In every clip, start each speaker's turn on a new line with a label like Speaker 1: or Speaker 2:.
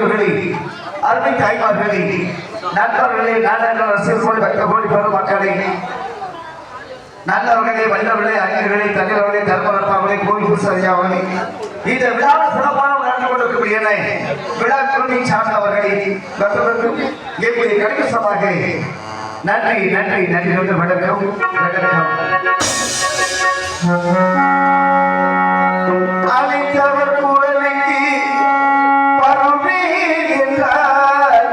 Speaker 1: பெரியவர்களே, அருமை தாய்மார்களே, நண்பர்களே, நாடக ரசிகர்களே, பக்தர்களே, பெருமக்களே, நல்லவர்களே, வல்லவர்களே, அறிஞர்களே, தலைவர்களே, தர்மரத்தார்களே, கோயில் பூசாரியார்களே, இந்த விழாவை சிறப்பான நடந்து கொண்டிருக்கக்கூடிய விழா குழுவை சார்ந்தவர்களே, என்னுடைய கடிதமாக நன்றி நன்றி நன்றி என்று வணக்கம் வணக்கம். அழைத்தவர் குரலுக்கு பருவே என்றார்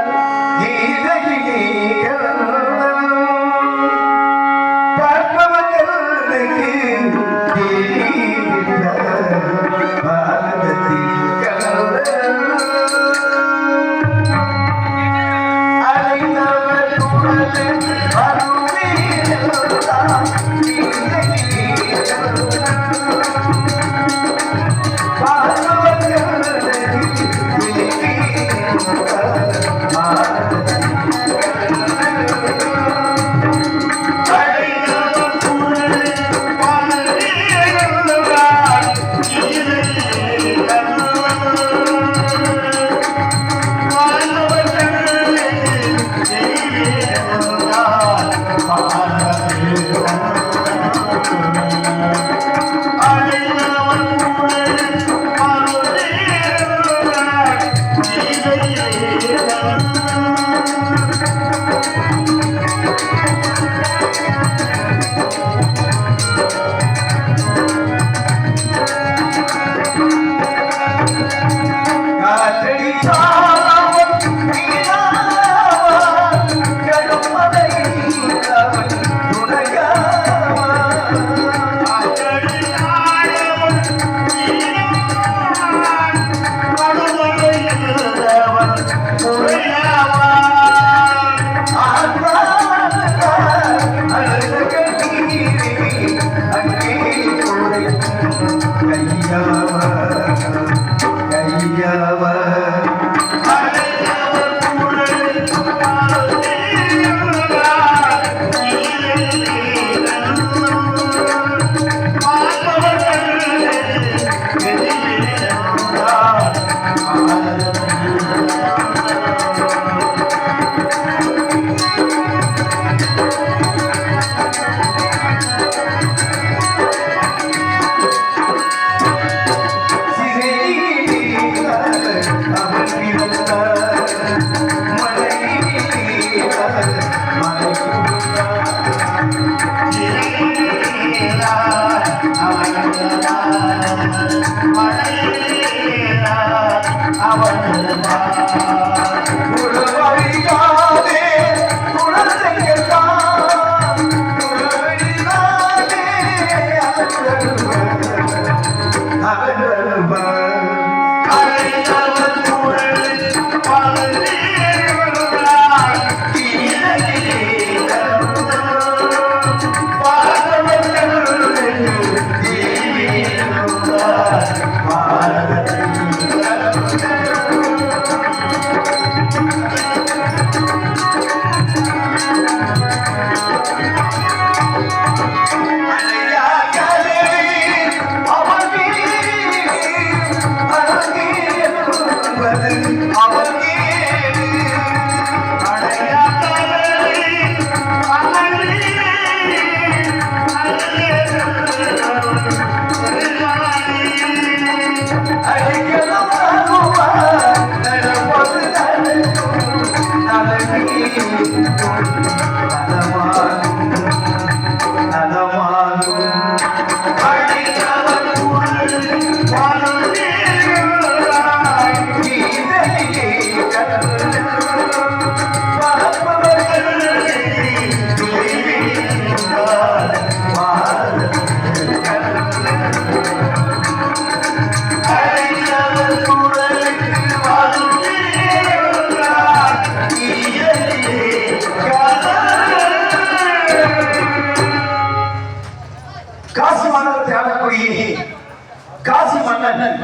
Speaker 1: காசி மன்னன்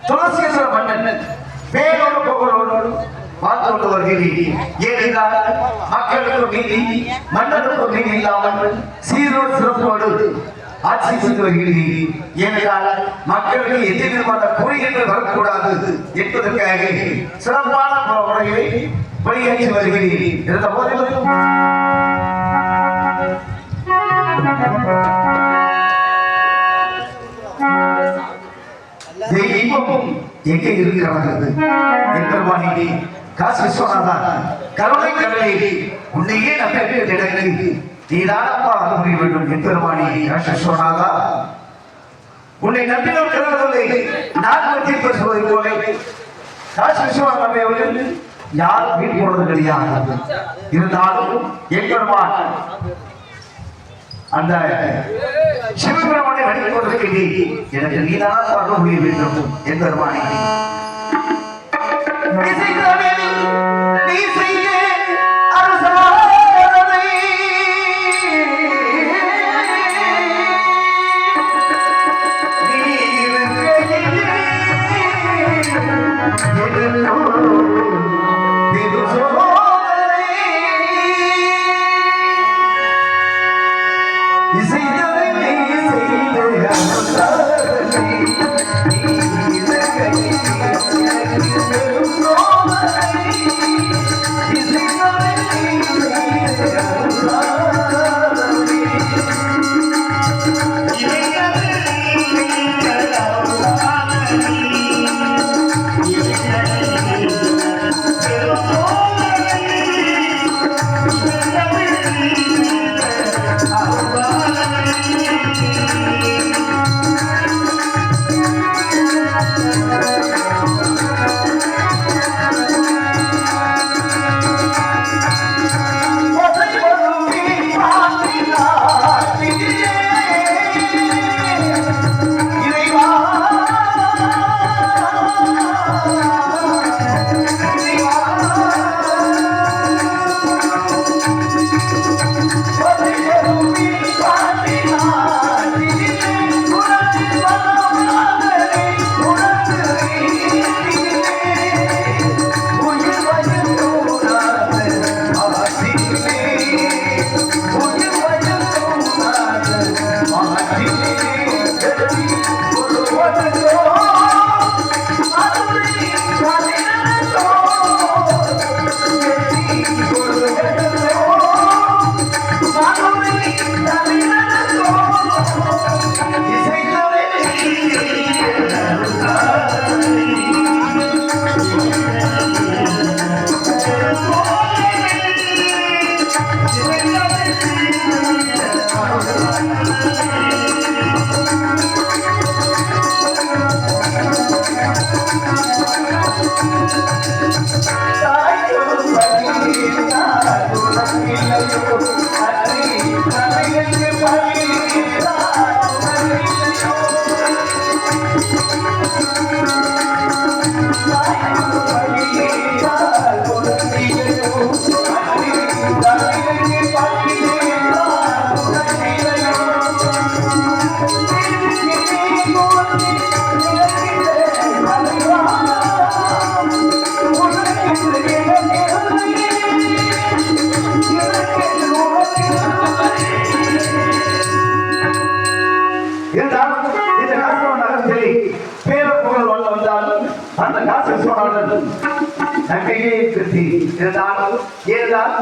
Speaker 1: துளசீஸ்வர மன்னன் பேரோடு புகழோடு வாழ்ந்து கொண்டு வருகிறேன். ஏனென்றால் மக்களுக்கு நீதி, மன்னனுக்கு நீதி இல்லாமல் சீரோடு சிறப்போடு ஆட்சி செய்து வருகிறேன். ஏனென்றால் மக்களுக்கு எதிர்பார்த்த கோரிக்கைகள் வரக்கூடாது என்பதற்காக சிறப்பான முறைகளை பணியாற்றி வருகிறேன். இருந்த போதிலும் தெய்வமும் எங்கே இருக்கிறது என்பது காசி விஸ்வநாதா கருணை கடலை உன்னையே நம்பிக்கை நீதானப்பா அனுமதி வேண்டும் என்பெருமானி காசி விஸ்வநாதா உன்னை நம்பினோர் கருதவில்லை. நான் தீர்ப்பு சொல்வதை போல காசி விஸ்வநாதா அவர்கள் யார் வீட்டு போனது கிடையாது. இருந்தாலும் எம்பெருமான் அந்த சிவபெருமானை வழங்கிக் கொண்டிருக்கிறேன். எனக்கு நீதான் பார்க்க முடிய வேண்டும் என்பெருமானே நீ செய்ய அரசாணை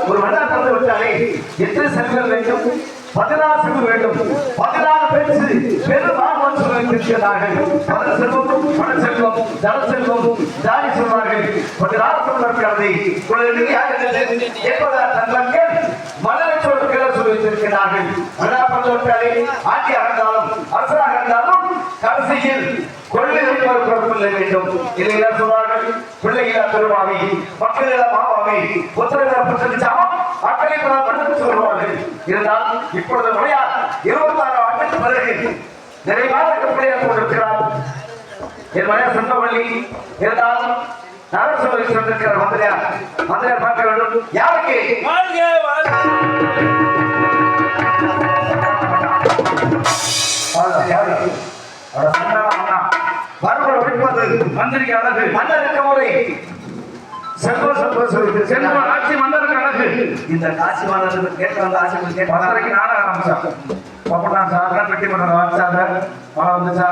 Speaker 1: ஒரு மன்னர் பிறந்து விட்டாலே எத்தனை செல்வங்கள் வேண்டும்? 16 செல்வம் வேண்டும். 16 பெற்று பெரும் ஆர்வம் சொல்லியிருக்கிறார்கள். பல செல்வம், பண செல்வம், தன செல்வம், தானி சொல்வார்கள். 16 செல்வம் இருக்கிறது. என்பதால் தன்மக்கள் மலரை சொல்லியிருக்கிறார்கள். மன்னர் பிறந்து விட்டாலே ஆட்சியாக இருந்தாலும் அரசாக இருந்தாலும் கடைசியில் கொள்ளை வைப்பதற்கு வேண்டும். இதை சொல்வார்கள். பிள்ளைகளா பெருமாவி, மக்களிடம் மாவாவி, உத்தரவிடப்பட்ட சமம் மக்களை மன்னித்து சொல்வார்கள். இருந்தால் இப்பொழுது முறையால் 26 ஆண்டுக்கு பிறகு நிறைவாக பிள்ளையாக கொண்டிருக்கிறார். என் மனைவி சொந்தவள்ளி. இருந்தாலும் நகர சபை சொல்லிருக்கிற மந்திரியார் பார்க்க வேண்டும். யாருக்கு வரவர் ஒழிப்பது மந்திரிக்கு அழகு, மன்னருக்கு முறை, செல்வ ஆட்சி மன்னருக்கு அழகு. இந்த காசி மன்னருக்கு கேட்க வந்த ஆட்சி நாட ஆரம்பிச்சான். சார்
Speaker 2: பட்டிமன்றம் வச்சாங்க, மழை வந்துச்சா?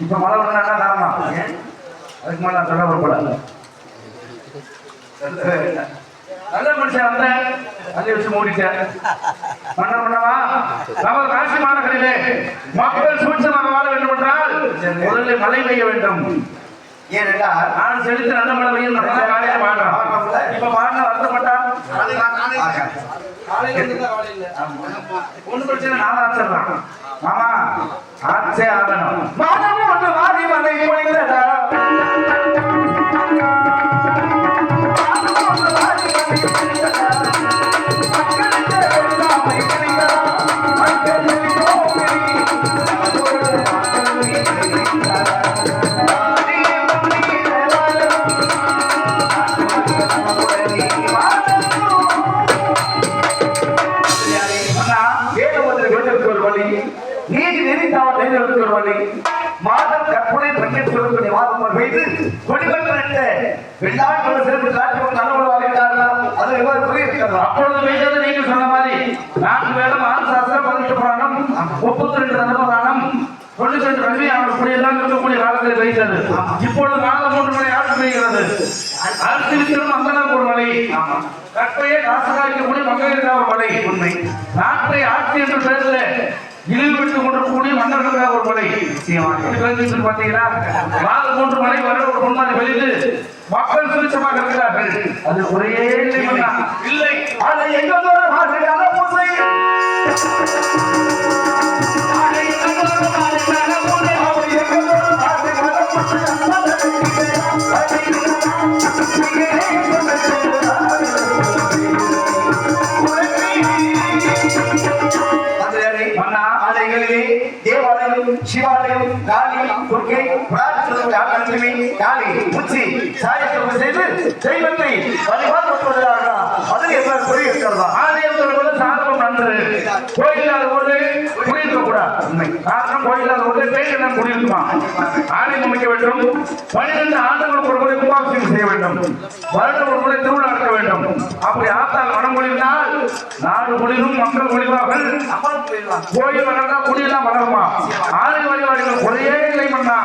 Speaker 2: இப்ப மழை வந்தா காரணமா அதுக்கு மேல நான் சொல்ல வரக்கூடாது. நல்ல மனுஷன் வந்த அள்ளி வச்சு மூடிட்டேன். பண்ணவா நமது ராசி மாநகரிலே மக்கள் சூட்சமாக வாழ வேண்டும் என்றால் முதலில் மழை பெய்ய வேண்டும்.
Speaker 1: ஏனென்றா
Speaker 2: நான் செலுத்த நல்ல மழை பெய்யும் காலையில மாட்டோம். இப்ப மாறின வருத்தப்பட்டா ஒண்ணு பிரச்சனை நான் ஆச்சரிதான். மாமா ஆச்சே ஆகணும். மாதம் ஒன்று மாறி மழை பொழிந்ததா மாதம் கற்பனை பங்கேற்று சொல்லக்கூடிய மாதம் பெய்து கொடிபெற்ற வெள்ளாட்டு சிறப்பு காட்சி நல்லவர்களாக அது எவ்வாறு புரியிருக்கிறது. அப்பொழுது பெய்தது நீங்கள் சொன்ன மாதிரி 4 வேதம் 6 சாஸ்திரம் 18 புராணம் 32 தர்மபுராணம் 92 கல்வி அவர்களுடைய எல்லாம் இருக்கக்கூடிய காலத்தில் பெய்தது. இப்பொழுது மாதம் 3 மணி ஆட்சி பெய்கிறது. அரசியலும் அங்கதான் ஒரு மழை, கற்பையை காசகாய்க்கக்கூடிய மகளிருக்காக ஒரு மழை. உண்மை நாட்டை ஆட்சி என்ற பெயரில் இழிவு விட்டு கொண்டிருக்கக்கூடிய மன்னர்களுக்காக ஒரு மழை. பாத்தீங்கன்னா மாதம் 3 மழை வர ஒரு முன்னாடி வெளியிட்டு மக்கள் சுரிச்சமாக இருக்கிறார்கள். அது ஒரே இல்லை. அதை எங்களோட தேவாலயம், சிவாலயம், காளி, துர்க்கை, காளி, உச்சி சாயத்திற்கு செய்து தெய்வத்தை வழிபாடுவதாக அதில் என்ன புரிய இருக்கிறதா? ஆலயம் சொல்வது சாதகம் நன்று. கோயிலாத போது குடியிருக்க கூடாது. காரணம் கோயிலாத போது பேய்கள் குடியிருக்குமா? ஆலயம் அமைக்க வேண்டும். 12 ஆண்டுகளுக்கு ஒரு முறை கும்பாபிஷேகம் செய்ய வேண்டும். வருடம் ஒரு முறை திருவிழா நடத்த வேண்டும். அப்படி ஆத்தால் மனம் குளிர்ந்தால் நாடு குளிரும், மக்கள் குளிர்வார்கள். கோயில் வளர்ந்தா குடியெல்லாம் வளருமா? ஆலய வழிபாடுகள் ஒரே இல்லை மன்னா.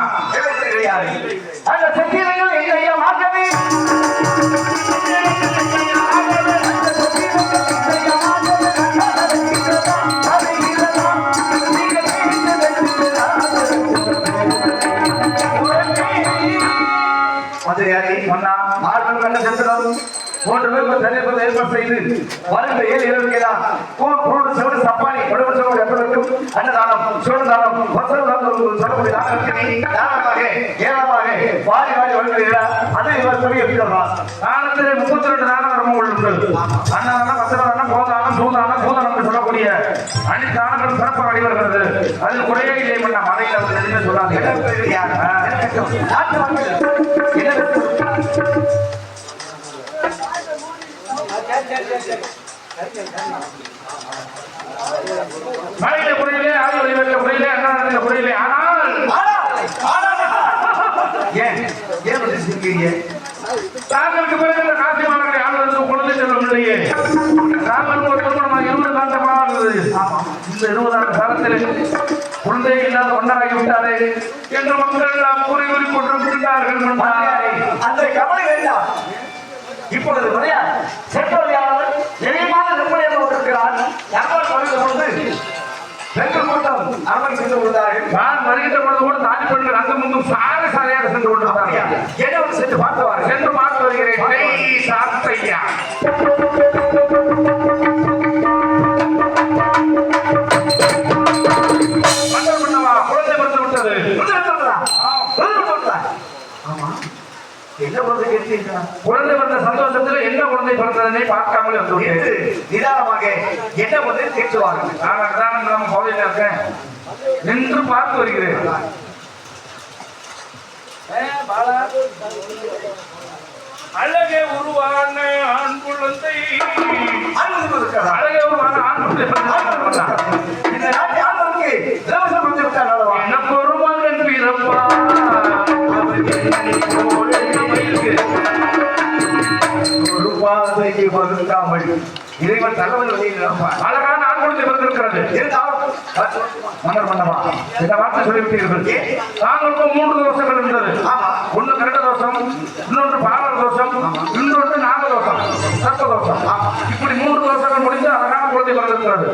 Speaker 2: அந்த சத்தியங்கள் எங்களையா மாற்றவே மன்னா 6 கண்ண செலுத்தணும். 3 பேருக்கு தலைவர் ஏற்பாடு செய்து வருகிற 7 இரவுக்கெல்லாம் கூடு செவடு சப்பானி கொடுப்பதற்கு எப்பொழுதும் அன்னதானம் சோழதானம் சொல்லக்கூடிய தானமாக ஏராளமாக வாரி வாரி வருகிறார். அதை இவர் சொல்லி இருக்கிறார். தானத்திலே 32 தான தர்மம் உள்ளது. அன்னதானம் வஸ்திரதானம் கோதானம் சூதானம் சூதானம் என்று சொல்லக்கூடிய அனைத்து தானங்களும் சிறப்பாக வழிவருகிறது. அதில் குறையே இல்லை பண்ண மலையில் அவர் எதுவுமே சொல்லாது. மழையில குறையிலே ஆதி வழிவெட்ட குறையிலே அண்ணாதில குறையிலே. ஆனால் தாங்களுக்கு பிறகு இந்த காசி மாநகரை ஆளுநருக்கு குழந்தை செல்வம் இல்லையே. தாங்களுக்கு ஒரு திருமணமாக 20 காலமாக இருந்தது. இந்த 20 ஆண்டு காலத்தில் குழந்தை இல்லாத ஒன்றாகி விட்டாரே என்று மக்கள் எல்லாம் கூறி கூறி கொண்டிருக்கிறார்கள். அந்த கவலை வேண்டாம். இப்பொழுது சென்றவர்கள் எளிமையான நிர்ணயம் கொண்டிருக்கிறார். பெண்கள் கூட்டம் அரவணை சென்று கொண்டார்கள். நான் வருகின்ற பொழுது கூட தாண்டி பெண்கள் அந்த முன்னும் சாலை சாலையாக சென்று கொண்டிருந்தார்கள். என்ன சென்று பார்த்து சென்று பார்த்து வருகிறேன். குழந்தை பிறந்து விட்டது. என்ன குழந்தை கேட்டீர்கள்? குழந்தை பிறந்த சந்தோஷத்தில் என்ன குழந்தை பிறந்ததனை பார்க்காமல் வந்து நிதானமாக என்ன குழந்தை கேட்டுவார்கள். நான் கோவிலில் இருக்கேன் நின்று பார்த்து வருகிறேன். அழகே உருவான ஆண் குழந்தை, அழகே உருவான ஆண் குழந்தை இந்த நாட்டு ஆண்களுக்கு இலவசம் வந்து விட்டார். எனக்கு ஒரு மகன் பிறப்பா ஒரு பாதையை வகுக்காமல் இறைவன் தலைவர் அழகான ஆண் குழந்தை பிறந்திருக்கிறது. மன்னர் மன்னவா இந்த வார்த்தை சொல்லிவிட்டீர்கள். தாங்களுக்கும் 3 தோஷங்கள் இருந்தது. ஒன்று கிரக தோஷம், இன்னொன்று பாவ தோஷம், இன்னொன்று நாக தோஷம், சர்ப்ப தோஷம். இப்படி 3 தோஷங்கள் முடிந்து அழகான குழந்தை பிறந்திருக்கிறது.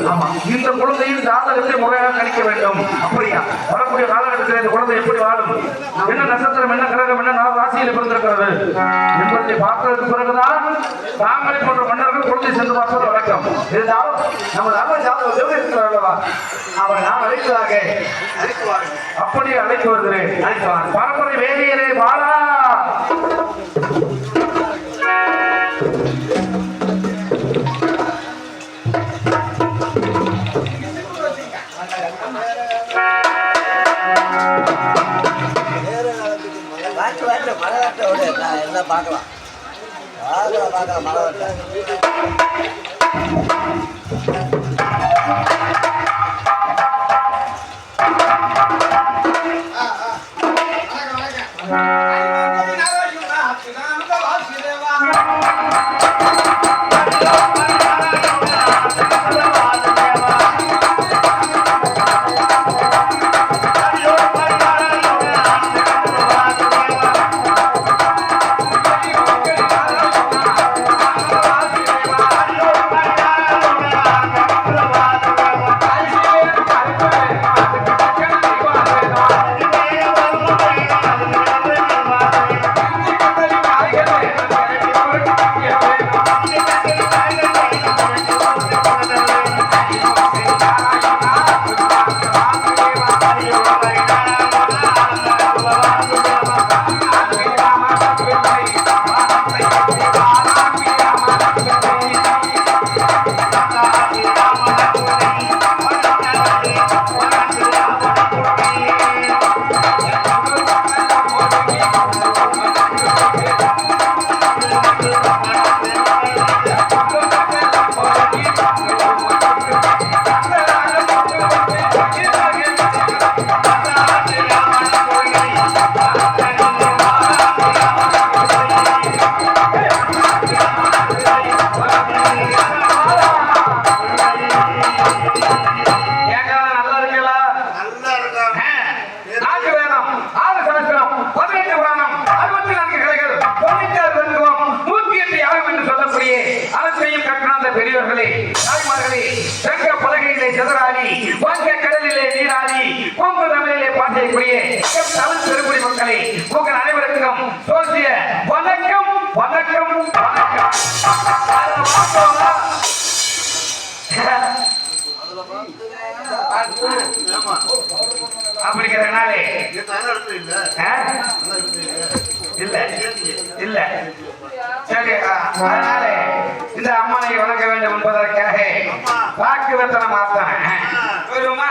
Speaker 2: இந்த குழந்தையின் ஜாதகத்தை முறையாக கணிக்க வேண்டும். அப்படியா? வரக்கூடிய காலகட்டத்தில் இந்த குழந்தை எப்படி வாழும், என்ன நட்சத்திரம், என்ன கிரகம், என்ன ராசியில் பிறந்திருக்கிறது என்பதை பார்த்ததற்கு பிறகுதான் தாங்களை போன்ற மன்னர்கள் குழந்தை சென்று பார்ப்பது வழக்கம்.
Speaker 1: இருந்தாலும் நம்ம நல்ல ஜாதகம் இருக்கிறார் அல்லவா, அவர் நான் அழைத்ததாக
Speaker 2: அப்படியே அழைத்து வருகிறேன். பரம்பரை வேதியரே பாலா.
Speaker 3: எல்லாம் பார்க்கலாம் மழை
Speaker 2: பெரியவர்களே, தாய்மார்களே, தங்க பலகையிலே செதறாடி, வாங்க கடலிலே நீராடி, கொங்கு தமிழிலே பாசையக்கூடிய தமிழ் பெருங்குடி மக்களே, உங்கள் அனைவருக்கும் சோசிய வணக்கம் வணக்கம் வணக்கம். அப்படிங்கிறனாலே இல்ல இல்ல சரி, அதனால இந்த அம்மனை வணங்க வேண்டும் என்பதற்காக வாக்கு வெத்தனை மாத்தேன். வருமா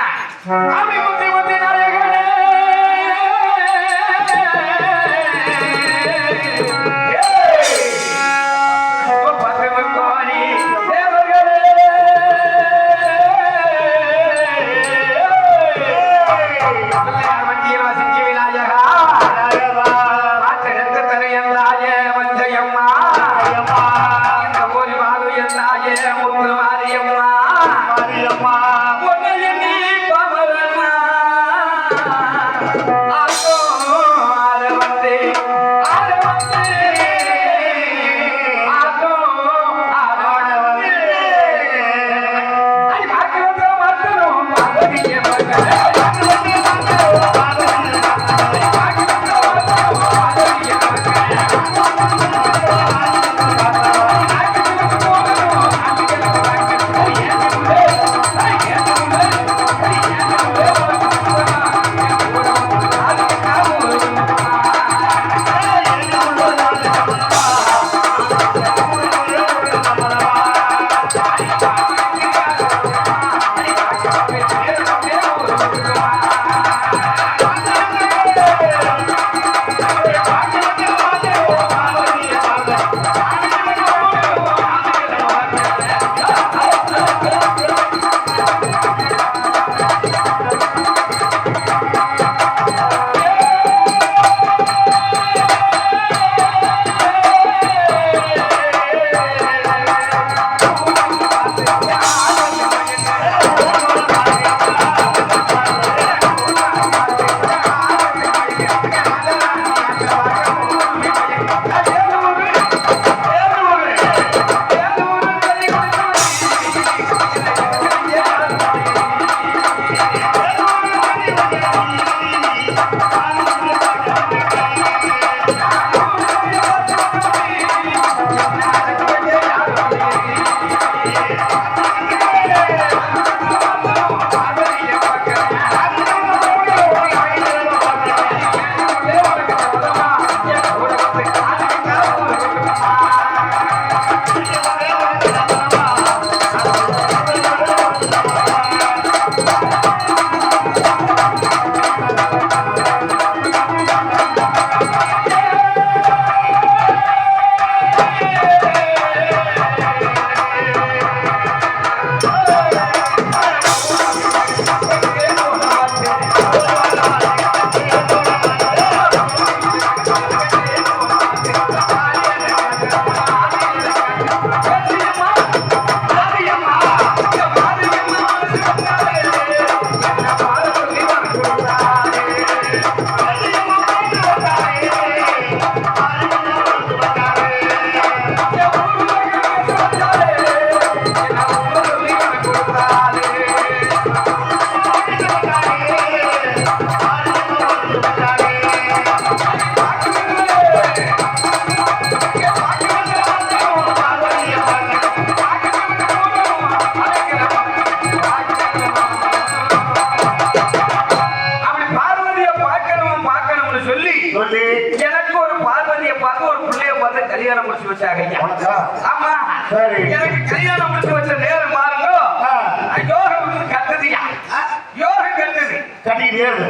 Speaker 1: ஏறு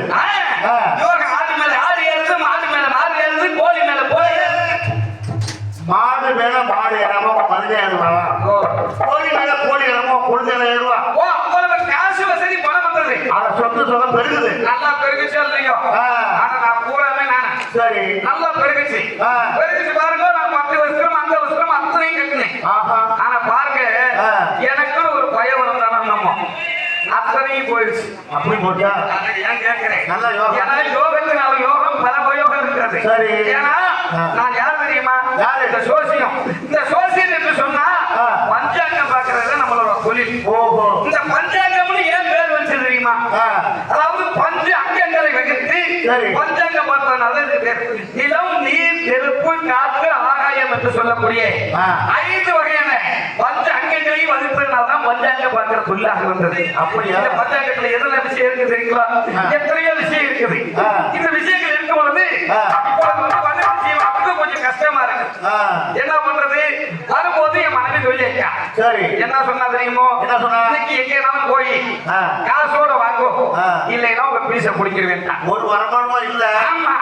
Speaker 2: யோகம் ஆடு மேல ஆடு ஏறுது, மாடு மேல மாடு ஏறுது, கோழி மேல கோழி ஏறுது.
Speaker 1: மாடு மேல மாடு ஏறாம பதினே ஏறுவா, கோழி மேல கோழி ஏறாம கொழுந்தையில ஏறுவா.
Speaker 2: ஓ, உங்களுக்கு காசு வசதி பணம் வந்தது,
Speaker 1: அத சொத்து சுகம் பெருகுது.
Speaker 2: நல்லா பெருகுச்சு இல்லையோ? ஆனா நான் பூராமே நானு
Speaker 1: சரி
Speaker 2: நல்லா பெருகுச்சு. பெருகுச்சு பாருங்க, நான் 10 வருஷம் அந்த வருஷம் அத்தனையும் கட்டினேன். ஆனா பாருங்க, எனக்கு ஒரு பயம் வந்தாலும் நம்ம அத்தனையும் போயிடுச்சு.
Speaker 1: அப்படி போட்டா
Speaker 2: ஏன் கேட்கிறேன்?
Speaker 1: நல்ல யோகம்.
Speaker 2: ஏன்னா யோகத்தினால யோகம் பல யோகம் இருக்கிறது.
Speaker 1: சரி.
Speaker 2: ஏன்னா நான் யார் தெரியுமா?
Speaker 1: யாரு?
Speaker 2: இந்த சோசியம். இந்த சோசியம் என்று சொன்னா பஞ்சாங்கம் பார்க்கறது நம்மளோட தொழில்.
Speaker 1: ஓஹோ.
Speaker 2: இந்த பஞ்சாங்கம்னு ஏன் பேர் வச்சு தெரியுமா? அதாவது பஞ்ச அங்கங்களை வகுத்து பஞ்சாங்கம் பார்த்ததுனால இது பேர். நிலம், நீர், நெருப்பு, காற்று, ஆகாயம் என்று சொல்லக்கூடிய 5 வகையான பஞ்ச அங்கங்களையும் வகுத்ததுனால தான் பஞ்சாங்கம் பார்க்கிற தொழிலாக வந்தது.
Speaker 1: அப்படியா?
Speaker 2: இந்த பஞ்சாங்கத்துல எதுல விஷயம் இருக்கு தெரியுங்களா? எத்தனையோ விஷயம் இருக்குது. இந்த விஷயங்கள் இருக்கும் பொழுது வர விஷயம் அப்போ கொஞ்சம் கஷ்டமா இருக்கு. என்ன பண்றது? வரும்போது என் மனைவி சொல்லியா,
Speaker 1: சரி
Speaker 2: என்ன சொன்னா தெரியுமோ?
Speaker 1: என்ன சொன்னா?
Speaker 2: இன்னைக்கு எங்கேனாலும் போய் காசோட வாங்கோ, இல்லைன்னா உங்க பீச குடிக்கிறேன்.
Speaker 1: ஒரு வருமானமும் இல்ல.
Speaker 2: ஆமா,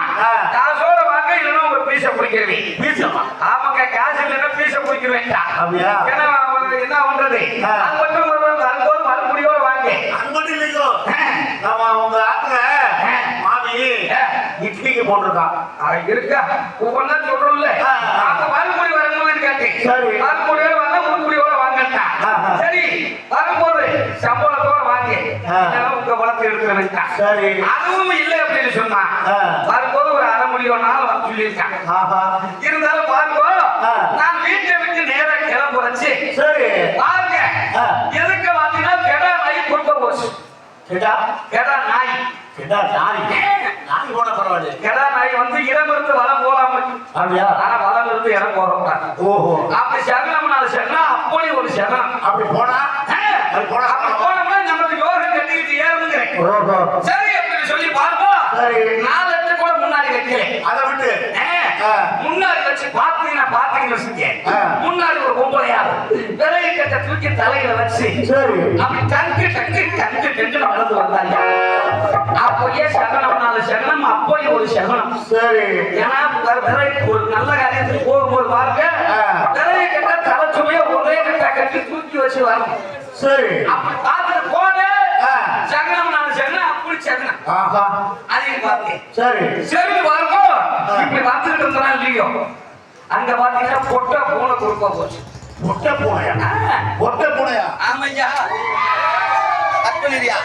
Speaker 2: காசோட வாங்க, இல்லைன்னா உங்க பீச குடிக்கிறேன்.
Speaker 1: பீசமா?
Speaker 2: ஆமாங்க, காசு இல்லைன்னா பீச குடிக்கிறேன்.
Speaker 1: அப்படியா?
Speaker 2: என்ன பண்றது? அது மட்டும் வரும்போது மறுபடியோட வாங்க.
Speaker 1: அது மட்டும் இல்லையோ, நம்ம உங்க ஆத்துல மாமி இட்லிக்கு போட்டிருக்கான்.
Speaker 2: இருக்கா? ஒவ்வொன்னா சொல்றோம்ல, அந்த மறுபடி வரும்போது கேட்டேன்.
Speaker 1: சரி.
Speaker 2: மறுபடியோட வாங்க, முன்குடியோட வாங்கட்டா. சரி, வரும்போது சம்பளத்தோட வாங்க, உங்க வளர்த்து எடுத்துக்க வேண்டாம்.
Speaker 1: சரி.
Speaker 2: அதுவும் இல்லை அப்படின்னு சொன்னா வரும்போது ஒரு அரை முடியோட நாள் வர சொல்லியிருக்காங்க. இருந்தாலும் பாருங்க, நான் வீட்டை விட்டு நேரா கிளம்புறச்சு.
Speaker 1: சரி
Speaker 2: பாருங்க, எதுக்கு பாத்தீங்கன்னா கெடா நாய் கொண்டு போச்சு. கெடா நாய்
Speaker 1: நாய் போன பரவாயில்ல.
Speaker 2: கெடா நாய் வந்து இடமிருந்து வளம் போலாம,
Speaker 1: அப்படியா?
Speaker 2: ஆனா வளம் இருந்து இடம் போறோம்.
Speaker 1: ஓஹோ.
Speaker 2: அப்படி சகனம்னால சகனம், அப்படி ஒரு சகனம்.
Speaker 1: அப்படி போனா
Speaker 2: அப்படி போனோம்னா நமக்கு யோகம் கட்டிக்கிட்டு ஏறுங்கிறேன்.
Speaker 1: ஓஹோ.
Speaker 2: சரி அப்படின்னு சொல்லி பார்ப்போம்.
Speaker 1: சரி.
Speaker 2: 4 லட்சம் கூட முன்னாடி வைக்கிறேன்.
Speaker 1: அதை விட்டு
Speaker 2: முன்னாடி வச்சு பாத்தீங்கன்னு வச்சுங்க, முன்னாடி ஒரு பொம்பளையா விலையை கட்ட தூக்கி தலையில வச்சு
Speaker 1: சரி
Speaker 2: அப்படி டங்கு டங்கு டங்கு டங்கு நடந்து வந்தாங்க. அப்போயே சகனம்னால சகனம், அப்போயே ஒரு சகனம்.
Speaker 1: சரி.
Speaker 2: ஏன்னா ஒரு நல்ல காரியத்துக்கு போகும்போது பாருங்க, விலையை கட்ட தலை சுமையா ஒரே கட்டா கட்டி தூக்கி வச்சு வரணும்.
Speaker 1: சரி.
Speaker 2: அப்படி பார்த்துட்டு போன சகனம்னால சகனம், அப்படி சகனம். அதையும் பார்த்தேன்.
Speaker 1: சரி
Speaker 2: சரி பாருங்க, இப்படி பார்த்துட்டு இருந்தா இல்லையோ, அங்க பாத்தீங்கன்னா பொட்டை பூனை குறுப்பா போச்சு.
Speaker 1: பொட்டை பூனையா?
Speaker 2: ஆமையா, அற்பனியா